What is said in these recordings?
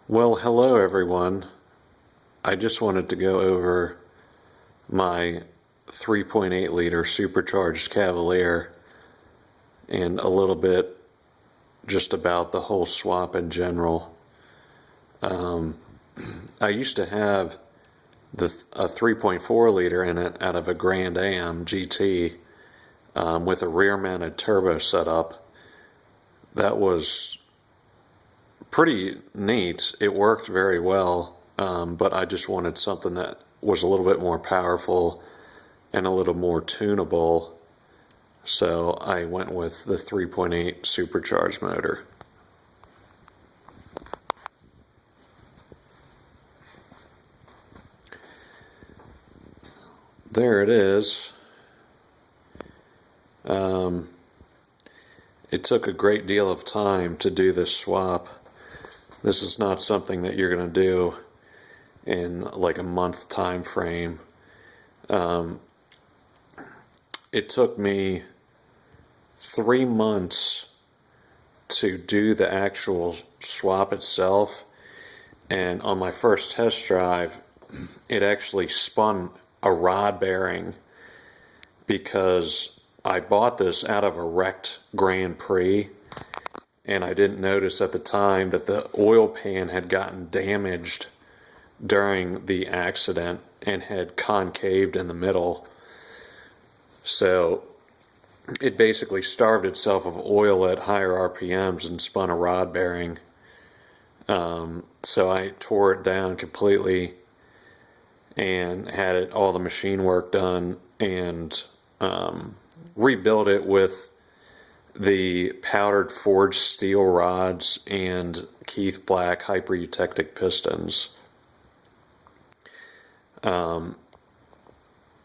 Well, hello everyone. I just wanted to go over my 3.8 liter supercharged Cavalier and a little bit just about the whole swap in general. I used to have a 3.4 liter in it out of a Grand Am GT with a rear mounted turbo setup. That was pretty neat. It worked very well, but I just wanted something that was a little bit more powerful and a little more tunable. So I went with the 3.8 supercharged motor. There it is. It took a great deal of time to do this swap. This is not something that you're going to do in like a month time frame. It took me 3 months to do the actual swap itself, and on my first test drive it actually spun a rod bearing because I bought this out of a wrecked Grand Prix, and I didn't notice at the time that the oil pan had gotten damaged during the accident and had concaved in the middle. So it basically starved itself of oil at higher RPMs and spun a rod bearing. So I tore it down completely and had all the machine work done and rebuilt it with the powdered forged steel rods and Keith Black hyper-eutectic pistons.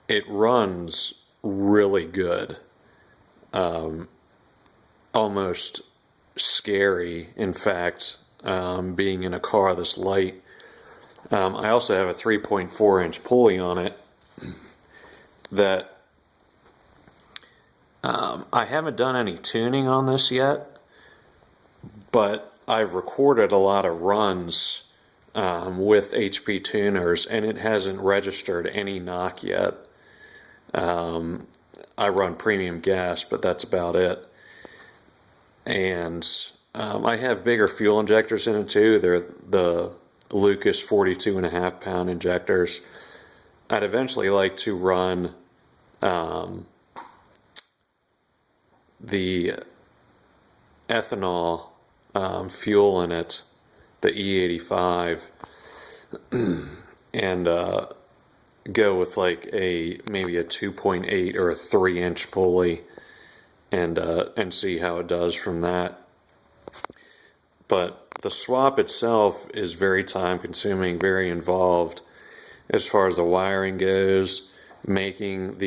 It runs really good, almost scary, in fact, being in a car this light. I also have a 3.4 inch pulley on it that I haven't done any tuning on this yet, but I've recorded a lot of runs with HP tuners, and it hasn't registered any knock yet. I run premium gas, but that's about it. And I have bigger fuel injectors in it too. They're the Lucas 42.5 pound injectors. I'd eventually like to run the ethanol fuel in it, the E85, and go with like maybe a 2.8 or a 3 inch pulley and see how it does from that. But the swap itself is very time consuming, very involved as far as the wiring goes, making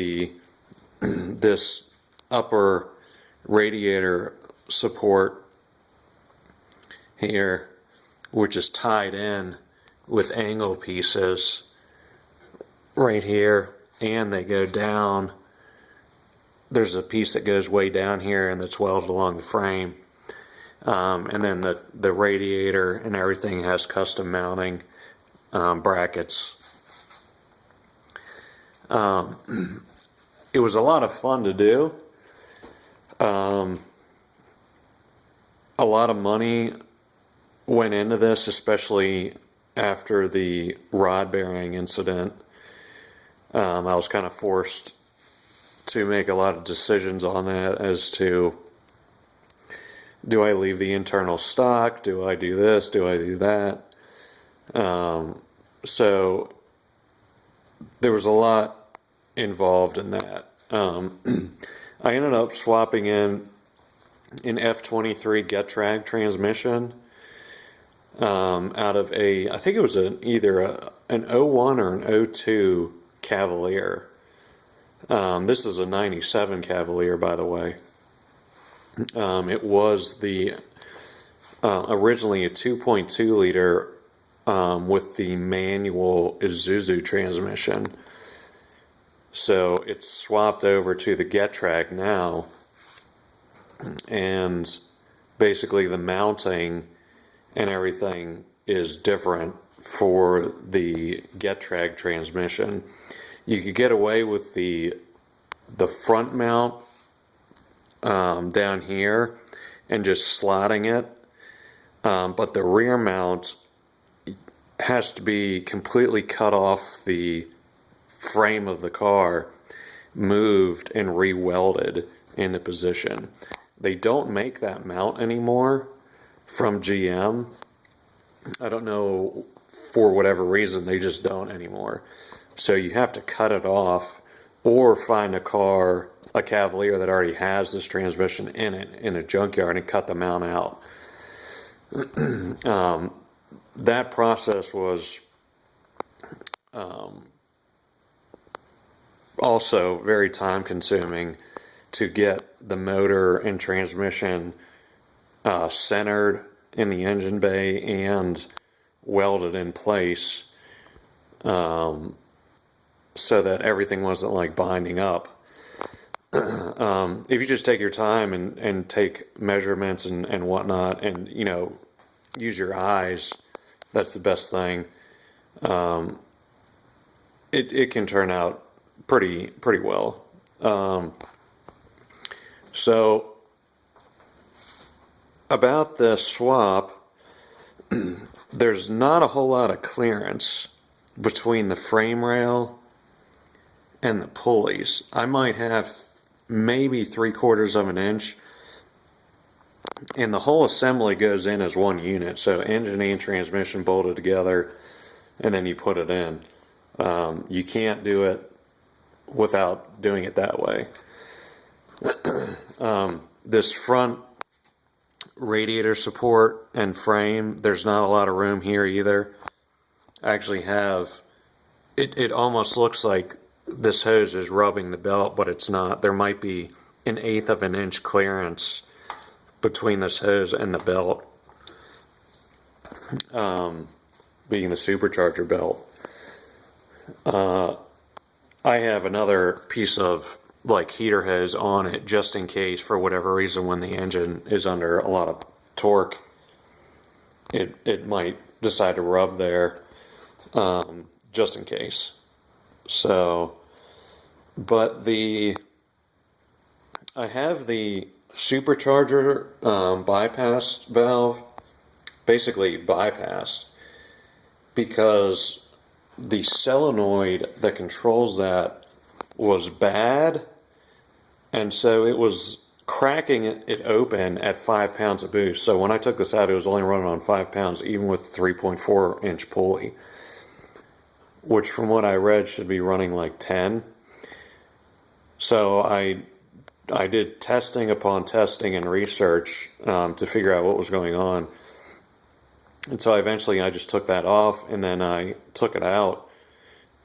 this upper radiator support here, which is tied in with angle pieces right here, and they go down. There's a piece that goes way down here and that's welded along the frame, and then the radiator and everything has custom mounting brackets. It was a lot of fun to do. A lot of money went into this, especially after the rod bearing incident. I was kind of forced to make a lot of decisions on that as to, do I leave the internal stock? Do I do this? Do I do that? So there was a lot involved in that. I ended up swapping in an F23 Getrag transmission out of I think it was either an 01 or an 02 Cavalier. This is a 97 Cavalier, by the way. It was originally a 2.2 liter with the manual Isuzu transmission. So it's swapped over to the Getrag now, and basically the mounting and everything is different for the Getrag transmission. You could get away with the front mount down here and just slotting it, but the rear mount has to be completely cut off the frame of the car, moved and re-welded into position. They don't make that mount anymore from GM. I don't know, for whatever reason, they just don't anymore. So you have to cut it off or find a car, a Cavalier that already has this transmission in it, in a junkyard, and cut the mount out. That process was also very time consuming to get the motor and transmission centered in the engine bay and welded in place, so that everything wasn't like binding up. If you just take your time and take measurements and whatnot, and use your eyes, that's the best thing. It can turn out pretty well. So about the swap, there's not a whole lot of clearance between the frame rail and the pulleys. I might have maybe 3/4 of an inch, and the whole assembly goes in as one unit. So engine and transmission bolted together, and then you put it in. You can't do it without doing it that way. This front radiator support and frame, there's not a lot of room here either. I actually have, it almost looks like this hose is rubbing the belt, but it's not. There might be 1/8 of an inch clearance between this hose and the belt, being the supercharger belt. I have another piece of like heater hose on it just in case, for whatever reason, when the engine is under a lot of torque, it might decide to rub there, just in case. So, but I have the supercharger bypass valve basically bypassed because the solenoid that controls that was bad, and so it was cracking it open at 5 pounds of boost. So when I took this out, it was only running on 5 pounds, even with 3.4 inch pulley, which from what I read should be running like 10. So I did testing upon testing and research to figure out what was going on. And so eventually I just took that off, and then I took it out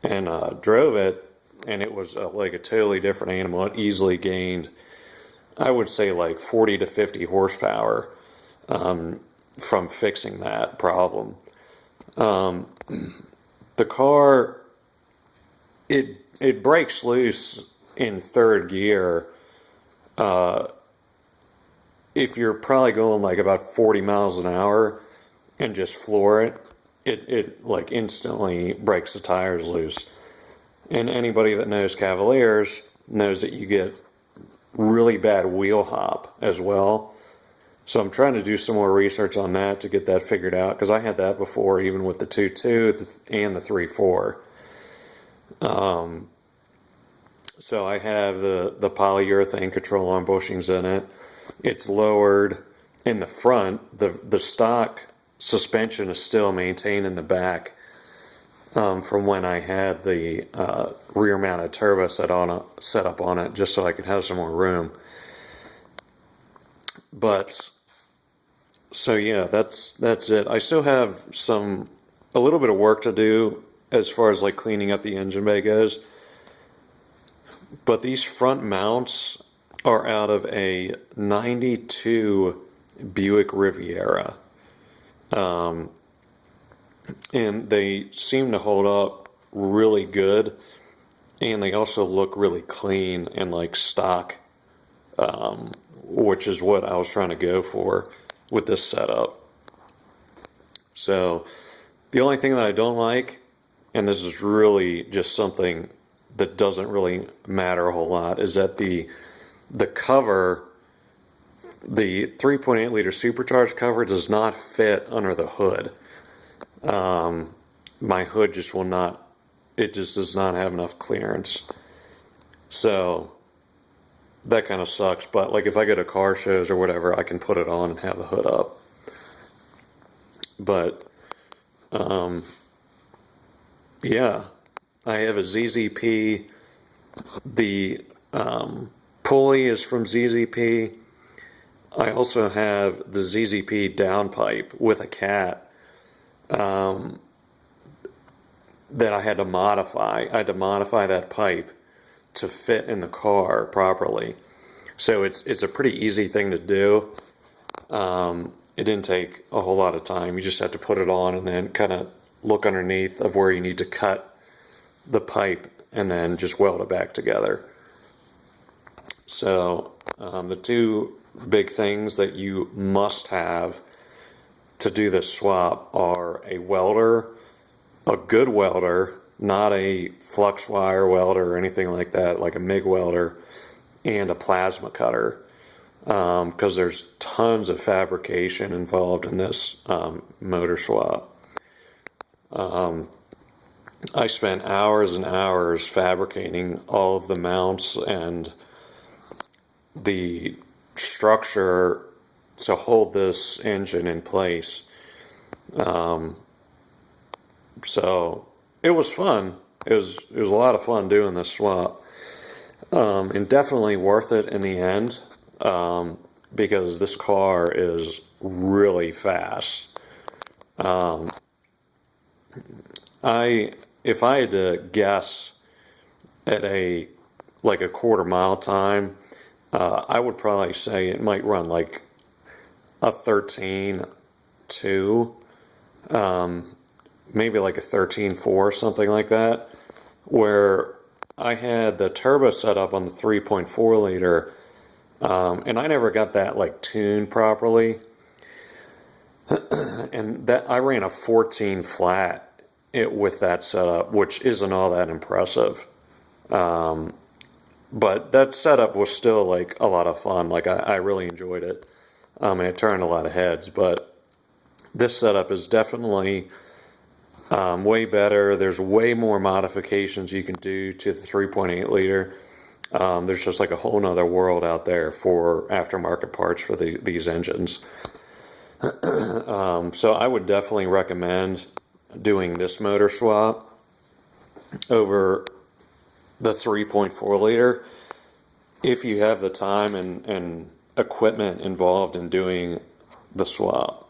and drove it, and it was like a totally different animal. It easily gained, I would say, like 40 to 50 horsepower from fixing that problem. The car, it breaks loose in third gear if you're probably going like about 40 miles an hour and just floor it. It like instantly breaks the tires loose. And anybody that knows Cavaliers knows that you get really bad wheel hop as well. So I'm trying to do some more research on that to get that figured out, because I had that before, even with the 2.2 and the 3.4. So I have the polyurethane control arm bushings in it. It's lowered in the front. The stock suspension is still maintained in the back from when I had the rear mounted turbo set up on it, just so I could have some more room. But so yeah, that's it. I still have a little bit of work to do as far as like cleaning up the engine bay goes. But these front mounts are out of a 92 Buick Riviera. And they seem to hold up really good, and they also look really clean and like stock, which is what I was trying to go for with this setup. So the only thing that I don't like, and this is really just something that doesn't really matter a whole lot, is that the cover, the 3.8 liter supercharged cover, does not fit under the hood. My hood just will not, it just does not have enough clearance. So that kind of sucks, but like if I go to car shows or whatever, I can put it on and have the hood up. But yeah, I have a ZZP. The pulley is from ZZP. I also have the ZZP downpipe with a cat that I had to modify. I had to modify that pipe to fit in the car properly. So it's a pretty easy thing to do. It didn't take a whole lot of time. You just have to put it on and then kind of look underneath of where you need to cut the pipe and then just weld it back together. So the two big things that you must have to do this swap are a welder, a good welder, not a flux wire welder or anything like that, like a MIG welder, and a plasma cutter, because there's tons of fabrication involved in this motor swap. I spent hours and hours fabricating all of the mounts and the structure to hold this engine in place. So it was fun. It was a lot of fun doing this swap, and definitely worth it in the end, because this car is really fast. If I had to guess at a quarter mile time, I would probably say it might run like a 13.2, maybe like a 13.4, something like that, where I had the turbo set up on the 3.4 liter, and I never got that like tuned properly, and that I ran a 14 flat with that setup, which isn't all that impressive. But that setup was still like a lot of fun. Like I really enjoyed it. And it turned a lot of heads, but this setup is definitely way better. There's way more modifications you can do to the 3.8 liter. There's just like a whole nother world out there for aftermarket parts for these engines. So I would definitely recommend doing this motor swap over the 3.4 liter if you have the time and equipment involved in doing the swap.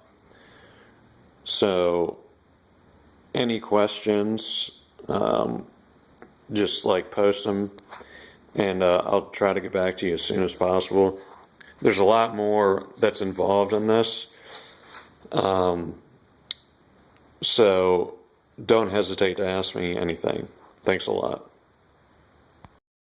So any questions, just like post them, and I'll try to get back to you as soon as possible. There's a lot more that's involved in this, so don't hesitate to ask me anything. Thanks a lot.